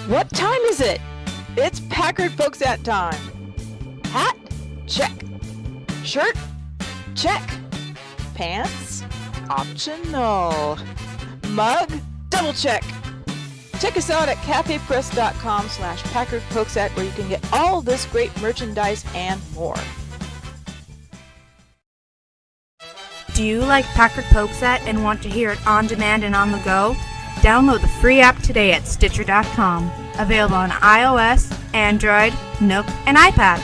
What time is it? It's Packard Folks at time. Hat? Check. Shirt? Check. Pants? Optional. Mug? Double check. Check us out at cafepress.com/PackardPokesat where you can get all this great merchandise and more. Do you like Packard Pokesat and want to hear it on demand and on the go? Download the free app today at Stitcher.com. Available on iOS, Android, Nook, and iPad.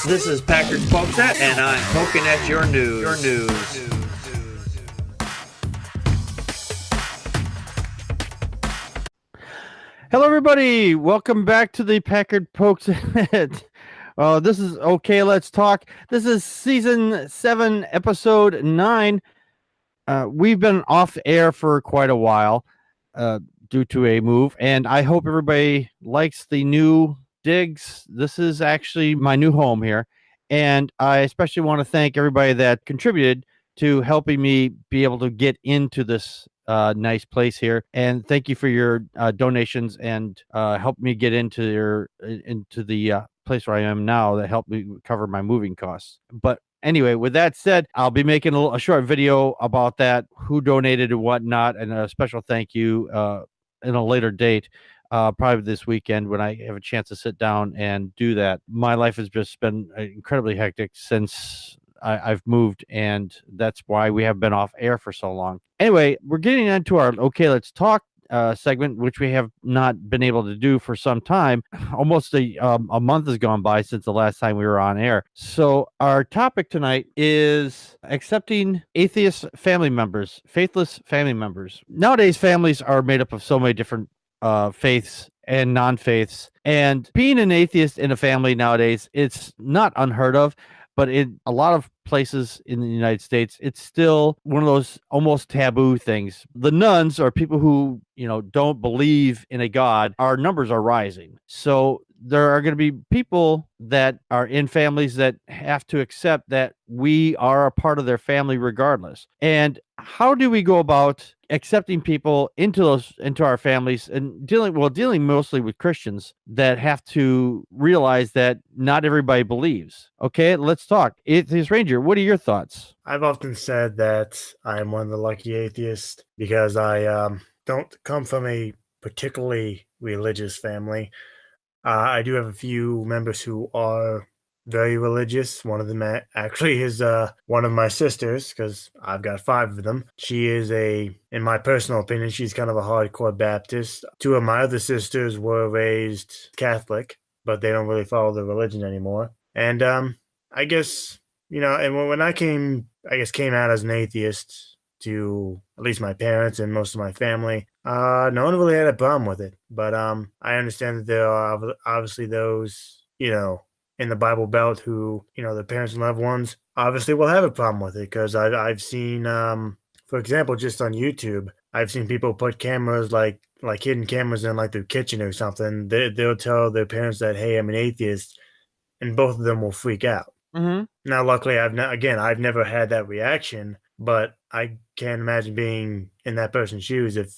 This is Packard Pokesat, and I'm poking at your news. Hello, everybody. Welcome back to the Packard Pokesat. This is Okay, Let's Talk. This is Season 7, Episode 9. We've been off air for quite a while due to a move, and I hope everybody likes the new digs. This is actually my new home here, and I especially want to thank everybody that contributed to helping me be able to get into this nice place here, and thank you for your donations and help me get into the place where I am now that helped me cover my moving costs. But anyway, with that said, I'll be making a short video about that, who donated and whatnot, and a special thank you in a later date, probably this weekend when I have a chance to sit down and do that. My life has just been incredibly hectic since I've moved, and that's why we have been off air for so long. Anyway, we're getting into our Okay, Let's Talk segment, which we have not been able to do for some time. Almost a month has gone by since the last time we were on air. So our topic tonight is accepting atheist family members, faithless family members. Nowadays, families are made up of so many different faiths and non-faiths, and being an atheist in a family nowadays, it's not unheard of. But in a lot of places in the United States, it's still one of those almost taboo things. The nuns, or people who, don't believe in a God, our numbers are rising. So there are going to be people that are in families that have to accept that we are a part of their family regardless. And how do we go about accepting people into our families and dealing mostly with Christians that have to realize that not everybody believes? Okay, let's talk. Atheist Ranger, what are your thoughts? I've often said that I'm one of the lucky atheists because I don't come from a particularly religious family. I do have a few members who are very religious. One of them actually is one of my sisters, because I've got 5 of them. She is in my personal opinion, she's kind of a hardcore Baptist. 2 of my other sisters were raised Catholic, but they don't really follow the religion anymore. And I guess, and when I came out as an atheist to at least my parents and most of my family, no one really had a problem with it. But I understand that there are obviously those, in the Bible Belt who, their parents and loved ones obviously will have a problem with it, because I've seen, for example, just on YouTube, I've seen people put cameras like hidden cameras in like their kitchen or something. They'll tell their parents that, hey, I'm an atheist, and both of them will freak out. Mm-hmm. Now, luckily, I've never had that reaction, but I can't imagine being in that person's shoes if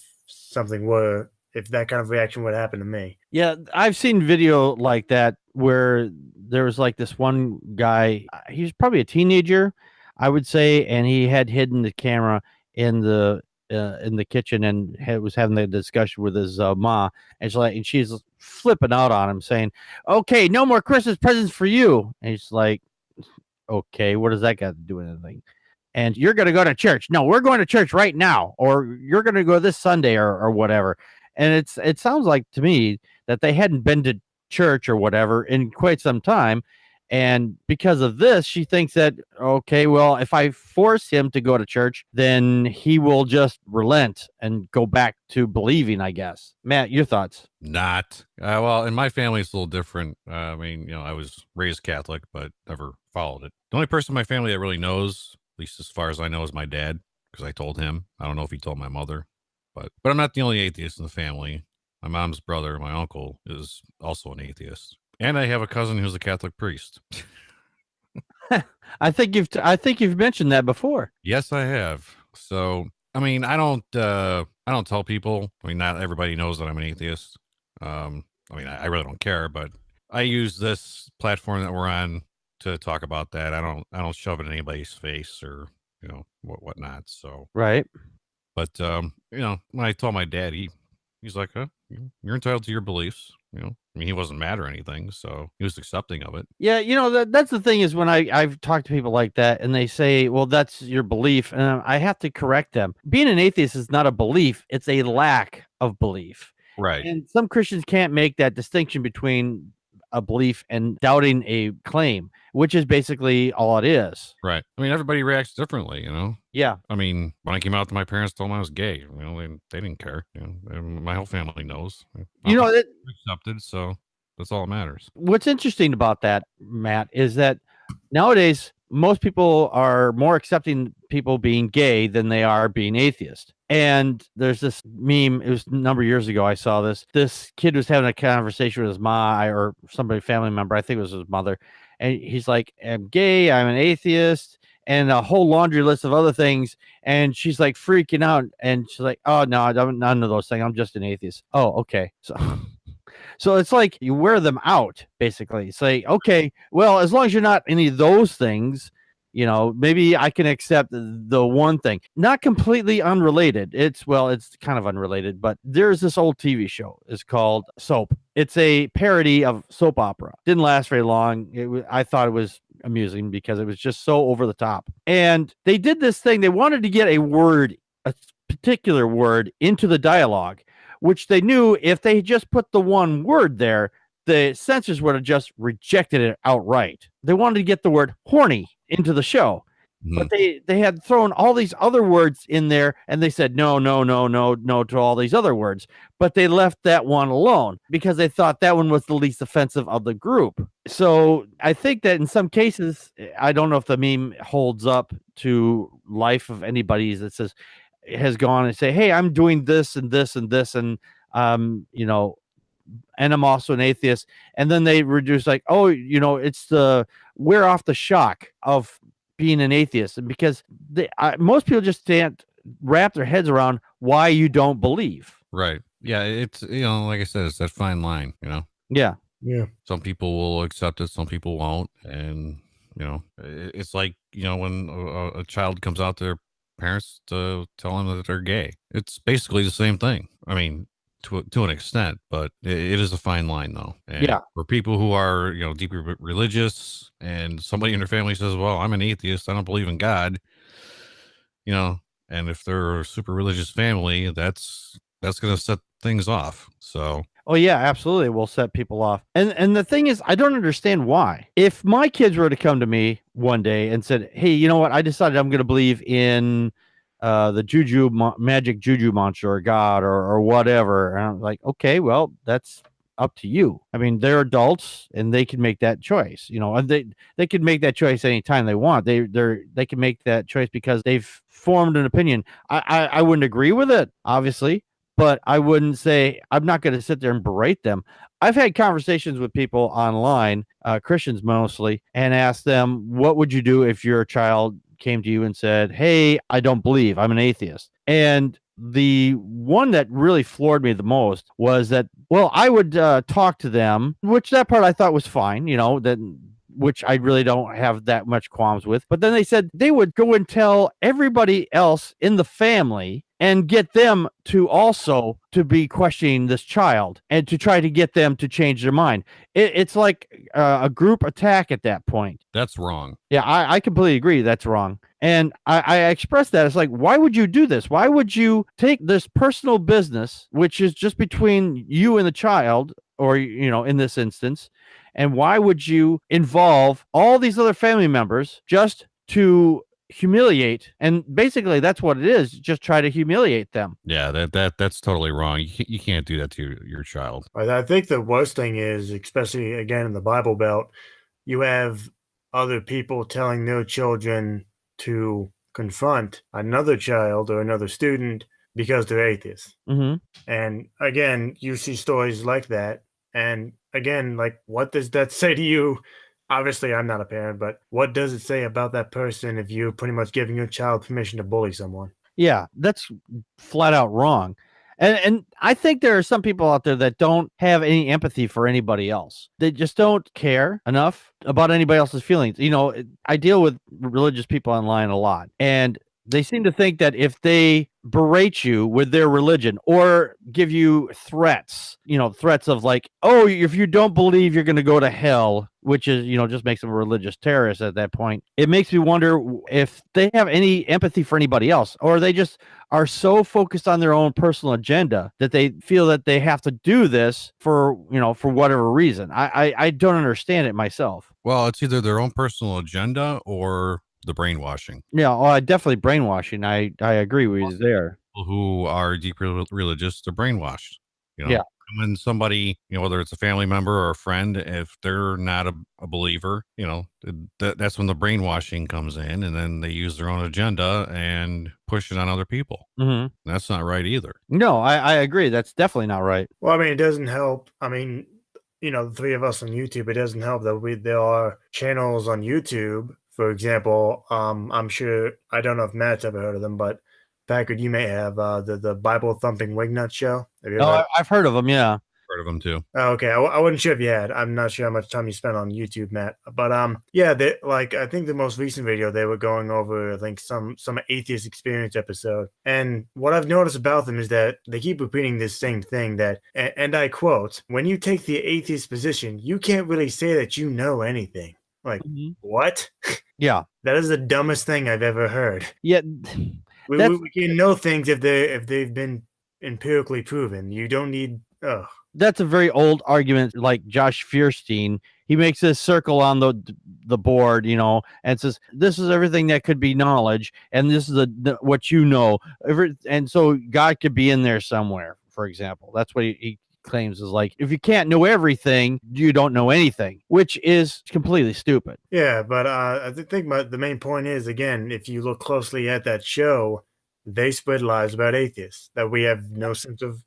that kind of reaction would happen to me. Yeah, I've seen video like that where there was like this one guy, he was probably a teenager, I would say, and he had hidden the camera in the kitchen and was having a discussion with his ma, and she's flipping out on him, saying, "Okay, no more Christmas presents for you." And he's like, "Okay, what does that got to do with anything? And you're going to go to church. No, we're going to church right now, or you're going to go this Sunday or whatever." And it sounds like to me that they hadn't been to church or whatever in quite some time. And because of this, she thinks that, okay, well, if I force him to go to church, then he will just relent and go back to believing, I guess. Matt, your thoughts? Not. Well, in my family, it's a little different. I was raised Catholic, but never followed it. The only person in my family that really knows, at least as far as I know, is my dad, because I told him. I don't know if he told my mother, but I'm not the only atheist in the family. My mom's brother, my uncle, is also an atheist. And I have a cousin who's a Catholic priest. I think you've mentioned that before. Yes, I have. So I mean, I don't tell people. I mean, not everybody knows that I'm an atheist. I mean, I really don't care, but I use this platform that we're on to talk about that. I don't shove it in anybody's face or, whatnot. So, Right. but, when I told my dad, he's like, huh, you're entitled to your beliefs. I mean, he wasn't mad or anything. So he was accepting of it. Yeah, that's the thing is when I've talked to people like that and they say, "Well, that's your belief," and I have to correct them. Being an atheist is not a belief; it's a lack of belief. Right. And some Christians can't make that distinction between a belief and doubting a claim, which is basically all it is. Right. I mean, everybody reacts differently, Yeah. I mean, when I came out to my parents, told them I was gay. They didn't care. And my whole family knows. I'm accepted, so that's all that matters. What's interesting about that, Matt, is that nowadays most people are more accepting people being gay than they are being atheist. And there's this meme, it was a number of years ago I saw this. This kid was having a conversation with his mom or somebody, family member, I think it was his mother. And he's like, I'm gay, I'm an atheist, and a whole laundry list of other things. And she's like freaking out. And she's like, oh, no, I don't, none of those things. I'm just an atheist. Oh, okay. So it's like you wear them out, basically. Say, okay, well, as long as you're not any of those things, maybe I can accept the one thing. Not completely unrelated. It's kind of unrelated, but there's this old TV show. It's called Soap. It's a parody of soap opera. Didn't last very long. I thought it was amusing because it was just so over the top. And they did this thing. They wanted to get a particular word into the dialogue, which they knew if they just put the one word there, the censors would have just rejected it outright. They wanted to get the word horny into the show, but they had thrown all these other words in there, and they said no to all these other words, but they left that one alone because they thought that one was the least offensive of the group. So I think that in some cases, I don't know if the meme holds up to life of anybody that says, has gone and say, hey, I'm doing this and this and this, and and I'm also an atheist. And then they reduce like, oh, it's the wear off the shock of being an atheist. And because most people just can't wrap their heads around why you don't believe. Right. Yeah. It's, like I said, it's that fine line, Yeah. Yeah. Some people will accept it. Some people won't. And, it's like, when a child comes out to their parents to tell them that they're gay, it's basically the same thing. I mean, to an extent, but it is a fine line though. And yeah. For people who are, deeply religious and somebody in their family says, well, I'm an atheist, I don't believe in God, and if they're a super religious family, that's going to set things off. So. Oh yeah, absolutely. We'll set people off. And the thing is, I don't understand why. If my kids were to come to me one day and said, hey, you know what? I decided I'm going to believe in the magic juju monster or God or whatever. And I'm like, okay, well, that's up to you. I mean, they're adults and they can make that choice, and they can make that choice anytime they want. They can make that choice because they've formed an opinion. I wouldn't agree with it, obviously, but I wouldn't say, I'm not going to sit there and berate them. I've had conversations with people online, Christians mostly, and asked them, what would you do if your child came to you and said, hey, I don't believe, I'm an atheist? And the one that really floored me the most was that, well, I would talk to them, which that part I thought was fine, which I really don't have that much qualms with. But then they said they would go and tell everybody else in the family and get them to also to be questioning this child and to try to get them to change their mind. It's like a group attack at that point. That's wrong. Yeah, I completely agree. That's wrong. And I expressed that. It's like, why would you do this? Why would you take this personal business, which is just between you and the child, or, in this instance, and why would you involve all these other family members just to humiliate? And basically that's what it is, just try to humiliate them. Yeah, that's totally wrong. You can't do that to your child. I think the worst thing is, especially again in the Bible Belt, you have other people telling their children to confront another child or another student because they're atheists. Mm-hmm. And again, you see stories like that. And again, like, what does that say to you? Obviously, I'm not a parent, but what does it say about that person if you're pretty much giving your child permission to bully someone? Yeah, that's flat out wrong. And I think there are some people out there that don't have any empathy for anybody else. They just don't care enough about anybody else's feelings. I deal with religious people online a lot, and they seem to think that if they berate you with their religion or give you threats, threats of like, oh, if you don't believe, you're going to go to hell, which is, just makes them a religious terrorist at that point. It makes me wonder if they have any empathy for anybody else, or they just are so focused on their own personal agenda that they feel that they have to do this for whatever reason. I don't understand it myself. Well, it's either their own personal agenda or the brainwashing. Yeah, definitely brainwashing. I agree with you there. People who are deeply religious, they're brainwashed. Yeah. When somebody, whether it's a family member or a friend, if they're not a believer, that's when the brainwashing comes in, and then they use their own agenda and push it on other people. Mm-hmm. That's not right either. No, I agree. That's definitely not right. Well, I mean, it doesn't help. I mean, the three of us on YouTube, it doesn't help that there are channels on YouTube. For example, I'm sure, I don't know if Matt's ever heard of them, but Packard, you may have the Bible Thumping Wignut Show. Have you ever I've heard of them, yeah. Heard of them too. Oh, okay, I wasn't sure if you had. I'm not sure how much time you spent on YouTube, Matt. But yeah, I think the most recent video they were going over, I think some atheist experience episode. And what I've noticed about them is that they keep repeating this same thing that, and I quote, "When you take the atheist position, you can't really say that you know anything." Like, what? Yeah. That is the dumbest thing I've ever heard. Yeah. We can know things if they've been empirically proven. You don't need. That's a very old argument. Like Josh Fierstein, he makes this circle on the board, and says this is everything that could be knowledge, and this is what and so God could be in there somewhere. For example, that's what he claims is like, if you can't know everything, you don't know anything, which is completely stupid. Yeah, but I think the main point is, again, if you look closely at that show, they spread lies about atheists, that we have no sense of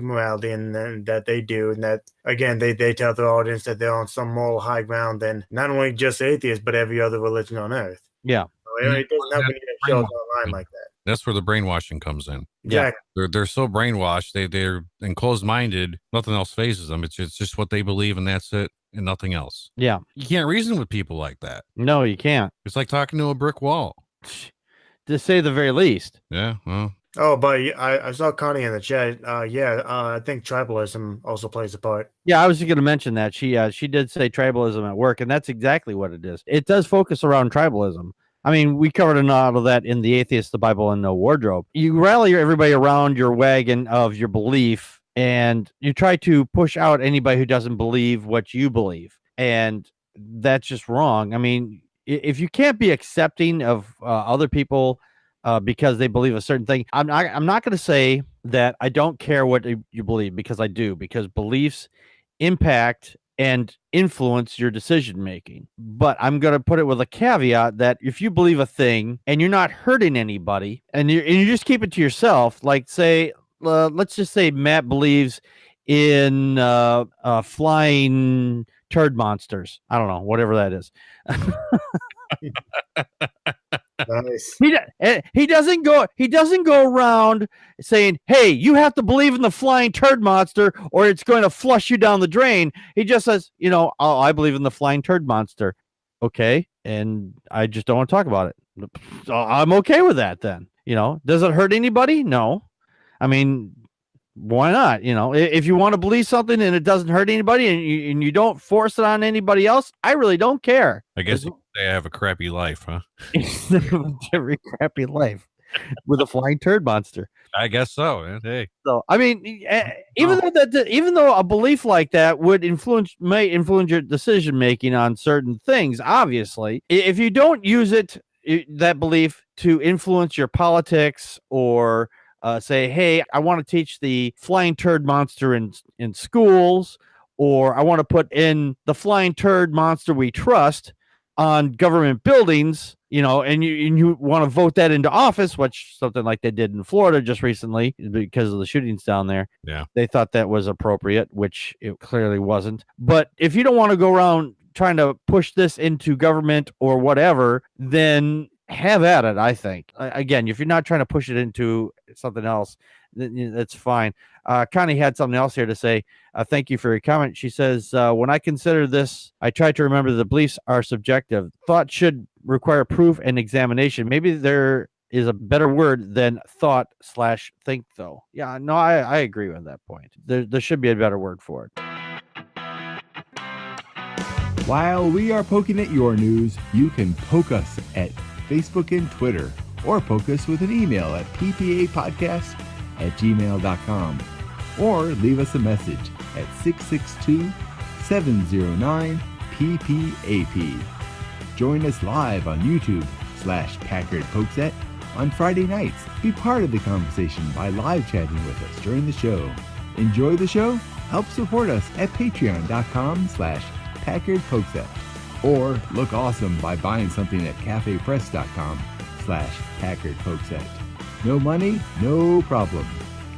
morality, and that they do, and that, again, they tell their audience that they're on some moral high ground than not only just atheists but every other religion on earth. Yeah. So it doesn't help when you have shows online like that. That's where the brainwashing comes in. Exactly. Yeah. They're so brainwashed. They're enclosed-minded. Nothing else phases them. It's just what they believe, and that's it, and nothing else. Yeah. You can't reason with people like that. No, you can't. It's like talking to a brick wall. To say the very least. Yeah. Well. Oh, but I saw Connie in the chat. I think tribalism also plays a part. Yeah, I was just going to mention that. She did say tribalism at work, and that's exactly what it is. It does focus around tribalism. I mean, we covered a lot of that in The Atheist, the Bible, and No Wardrobe. You rally everybody around your wagon of your belief, and you try to push out anybody who doesn't believe what you believe. And that's just wrong. I mean, if you can't be accepting of other people because they believe a certain thing, I'm not going to say that I don't care what you believe, because I do, because beliefs impact and influence your decision making. But I'm going to put it with a caveat that if you believe a thing and you're not hurting anybody, and you just keep it to yourself, like say, let's just say Matt believes in flying turd monsters. I don't know, whatever that is. Nice. He doesn't go around saying, "Hey, you have to believe in the flying turd monster or it's going to flush you down the drain." He just says, I believe in the flying turd monster. Okay, and I just don't want to talk about it. So I'm okay with that then. Does it hurt anybody? No. I mean, why not? If you want to believe something and it doesn't hurt anybody, and you don't force it on anybody else, I really don't care. I guess you could say I have a crappy life, huh? Every crappy life with a flying turd monster. I guess so. Hey. So I mean, even though a belief like that may influence your decision making on certain things, obviously, if you don't use that belief to influence your politics, or say, hey, I want to teach the flying turd monster in schools, or I want to put in the flying turd monster we trust on government buildings, and you want to vote that into office, which something like they did in Florida just recently because of the shootings down there. Yeah. They thought that was appropriate, which it clearly wasn't. But if you don't want to go around trying to push this into government or whatever, then have at it. I think again, if you're not trying to push it into something else, then that's fine. Connie had something else here to say. Thank you for your comment. She says, when I consider this, I try to remember the beliefs are subjective. Thought should require proof and examination. Maybe there is a better word than thought/think, though. Yeah, no, I agree with that point. There should be a better word for it. While we are poking at your news, you can poke us at Facebook and Twitter, or poke us with an email at ppapodcast@gmail.com, or leave us a message at 662-709-PPAP. Join us live on YouTube/Packard Pokesat on Friday nights. Be part of the conversation by live chatting with us during the show. Enjoy the show? Help support us at patreon.com/Packard Pokesat, or look awesome by buying something at cafepress.com/Packard Pokesat. No money, no problem.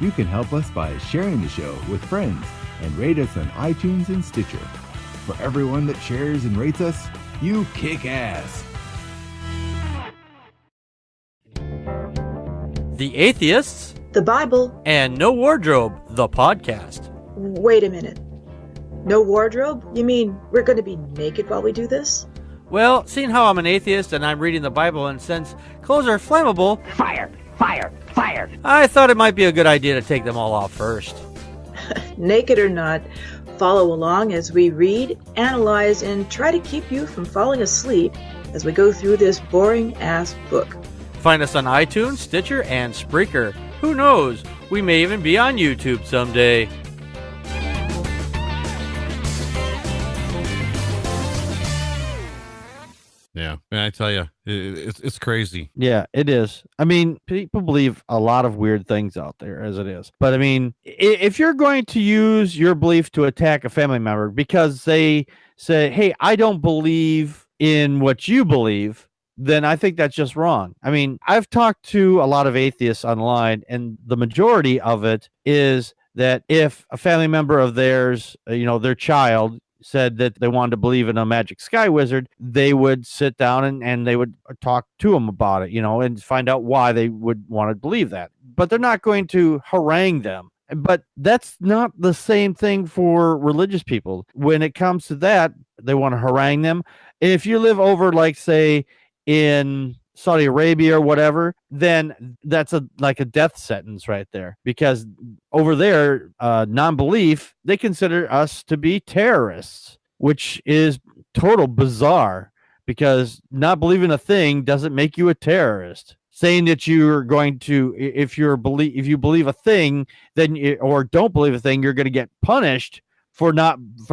You can help us by sharing the show with friends and rate us on iTunes and Stitcher. For everyone that shares and rates us, you kick ass. The Atheists, The Bible. and No Wardrobe, the podcast. Wait a minute. No wardrobe? You mean we're going to be naked while we do this? Well, seeing how I'm an atheist and I'm reading the Bible, and since clothes are flammable, Fire! Fire! Fire! I thought it might be a good idea to take them all off first. Naked or not, follow along as we read, analyze, and try to keep you from falling asleep as we go through this boring-ass book. Find us on iTunes, Stitcher, and Spreaker. Who knows? We may even be on YouTube someday. Yeah, man, I tell you, it's crazy. Yeah, it is. I mean, people believe a lot of weird things out there as it is. But I mean, if you're going to use your belief to attack a family member because they say, hey, I don't believe in what you believe, then I think that's just wrong. I mean, I've talked to a lot of atheists online, and the majority of it is that if a family member of theirs, their child, said that they wanted to believe in a magic sky wizard, they would sit down and they would talk to them about it, and find out why they would want to believe that. But they're not going to harangue them. But that's not the same thing for religious people. When it comes to that, they want to harangue them. If you live over, like, say, in Saudi Arabia or whatever, then that's like a death sentence right there, because over there, non-belief, they consider us to be terrorists, which is total bizarre, because not believing a thing doesn't make you a terrorist. Saying that you're going to, if you believe a thing, then or don't believe a thing, you're going to get punished for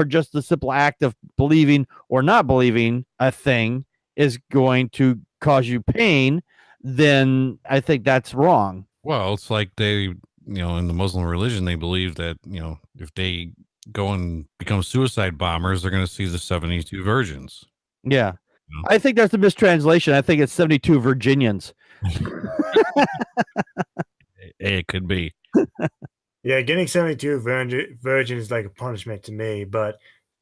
just the simple act of believing or not believing a thing is going to cause you pain, then I think that's wrong. Well, it's like they, in the Muslim religion, they believe that, if they go and become suicide bombers, they're going to see the 72 virgins. Yeah. I think that's a mistranslation. I think it's 72 Virginians. It could be. Yeah, getting 72 virgins is like a punishment to me. But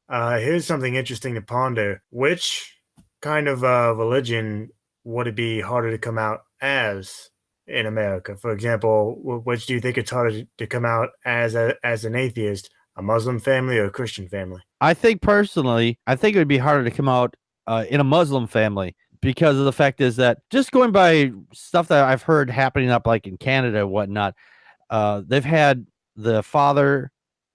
here's something interesting to ponder. Which kind of religion would it be harder to come out as in America? For example, which do you think it's harder to come out as an atheist, a Muslim family or a Christian family? I think personally, it would be harder to come out in a Muslim family, because of the fact is that, just going by stuff that I've heard happening up like in Canada and whatnot, they've had the father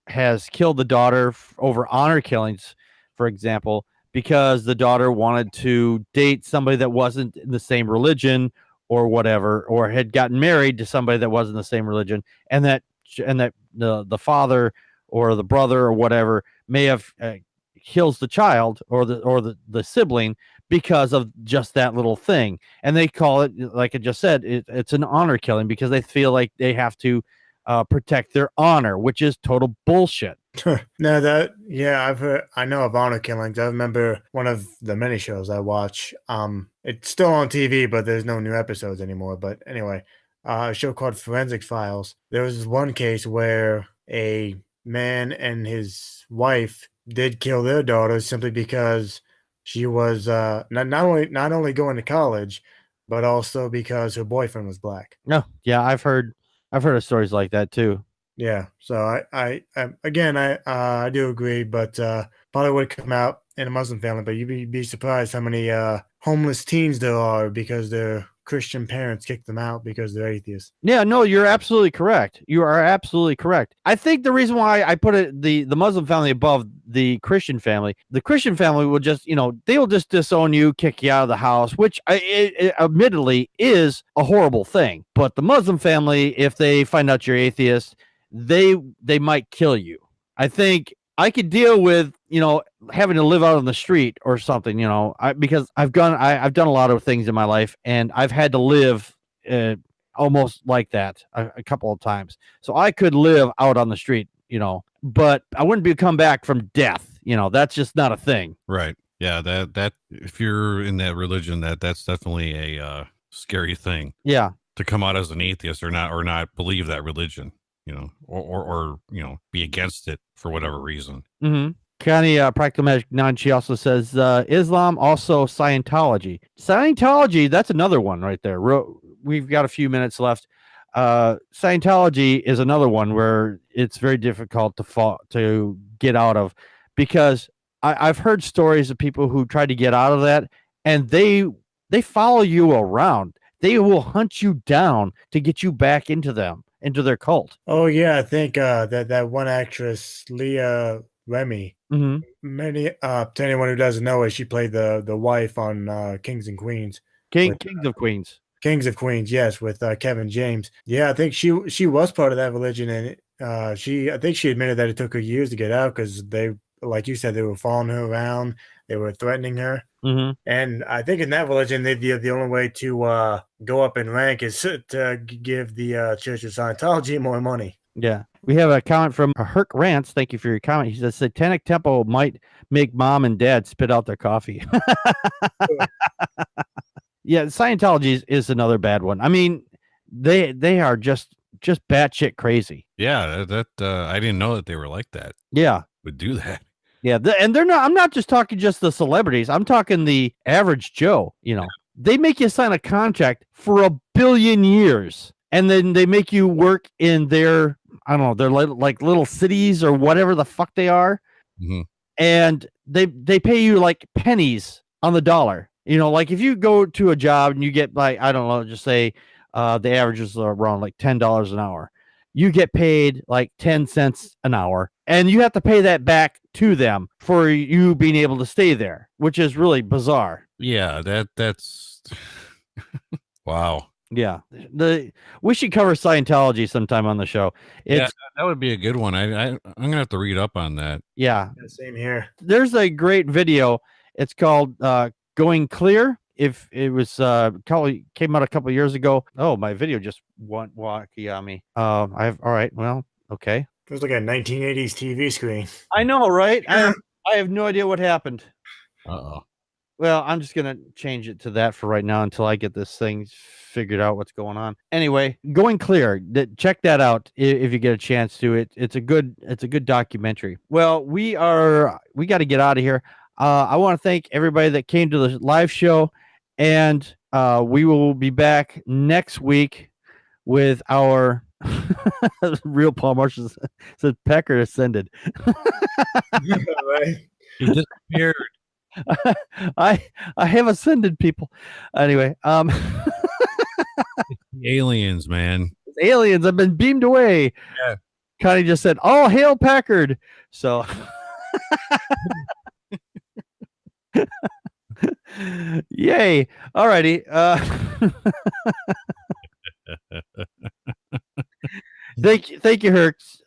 has killed the daughter over honor killings, for example, because the daughter wanted to date somebody that wasn't in the same religion or whatever, or had gotten married to somebody that wasn't the same religion, and that the father or the brother or whatever may have kills the child or the sibling because of just that little thing. And they call it, like I just said, it's an honor killing, because they feel like they have to protect their honor, which is total bullshit. No, I know of honor killings. I remember one of the many shows I watch. It's still on TV, but there's no new episodes anymore. But anyway, a show called Forensic Files. There was one case where a man and his wife did kill their daughter simply because she was not only going to college, but also because her boyfriend was black. No, yeah, I've heard of stories like that too. Yeah, so I do agree, but probably would come out in a Muslim family, but you'd be surprised how many homeless teens there are because their Christian parents kicked them out because they're atheists. Yeah, no, you're absolutely correct. You are absolutely correct. I think the reason why I put the Muslim family above the Christian family will just, they will just disown you, kick you out of the house, which it admittedly is a horrible thing. But the Muslim family, if they find out you're atheist, they might kill you. I think I could deal with, having to live out on the street or something, because I've done a lot of things in my life, and I've had to live almost like that a couple of times. So I could live out on the street, but I wouldn't come back from death. That's just not a thing. Right. Yeah. That if you're in that religion, that's definitely a scary thing. Yeah. To come out as an atheist or not believe that religion. Or be against it for whatever reason. Mm-hmm. Connie, Practical Magic 9, she also says Islam, also Scientology. Scientology, that's another one right there. We've got a few minutes left. Scientology is another one where it's very difficult to get out of, because I've heard stories of people who tried to get out of that, and they follow you around. They will hunt you down to get you back into their cult. Oh yeah, I think that one actress, Leah Remy. Mm-hmm. To anyone who doesn't know it, she played the wife on Kings and Queens. Kings of Queens. Kings of Queens, yes, with Kevin James. Yeah, I think she was part of that religion, and I think she admitted that it took her years to get out because they, like you said, they were following her around, they were threatening her. Mm-hmm. And I think in that religion, the only way to go up in rank is to give the Church of Scientology more money. Yeah. We have a comment from Herc Rants. Thank you for your comment. He says Satanic Temple might make mom and dad spit out their coffee. Yeah, Scientology is another bad one. I mean, they are just batshit crazy. Yeah, that I didn't know that they were like that. Yeah. Would do that. Yeah, and they're not. I'm not just talking just the celebrities. I'm talking the average Joe. They make you sign a contract for 1 billion years, and then they make you work in their, I don't know, they're like little cities or whatever the fuck they are, mm-hmm. And they pay you like pennies on the dollar. Like if you go to a job and you get like, I don't know, just say the average is around like $10 an hour. You get paid like 10 cents an hour, and you have to pay that back to them for you being able to stay there, which is really bizarre. Yeah, that's wow. Yeah, we should cover Scientology sometime on the show. Yeah, that would be a good one. I'm gonna have to read up on that. Yeah, same here. There's a great video. It's called Going Clear. If it was came out a couple of years ago. Oh, my video just went wacky on me. All right. Well, okay. It was like a 1980s TV screen. I know, right? I have no idea what happened. Uh-oh. Well, I'm just gonna change it to that for right now until I get this thing figured out what's going on. Anyway, Going Clear. Check that out if you get a chance to. It's a good documentary. Well, we got to get out of here. I want to thank everybody that came to the live show, and we will be back next week with our real Paul Marshall said Packard ascended. Right. He disappeared. I have ascended, people. Anyway, aliens, man. Aliens. I've been beamed away. Yeah. Connie just said, "Oh, hail Packard!" So, yay! Alrighty. Thank you,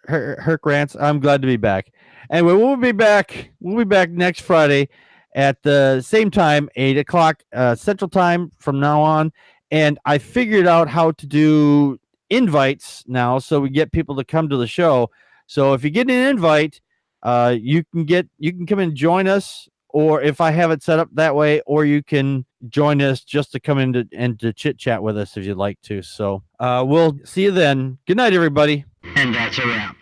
Herc Rants. I'm glad to be back. Anyway, we'll be back next Friday at the same time, 8:00 Central Time from now on. And I figured out how to do invites now, so we get people to come to the show. So if you get an invite, you can come and join us, or if I have it set up that way, or you can join us just to come in and to chit chat with us if you'd like to. So we'll see you then. Good night, everybody. And that's a wrap.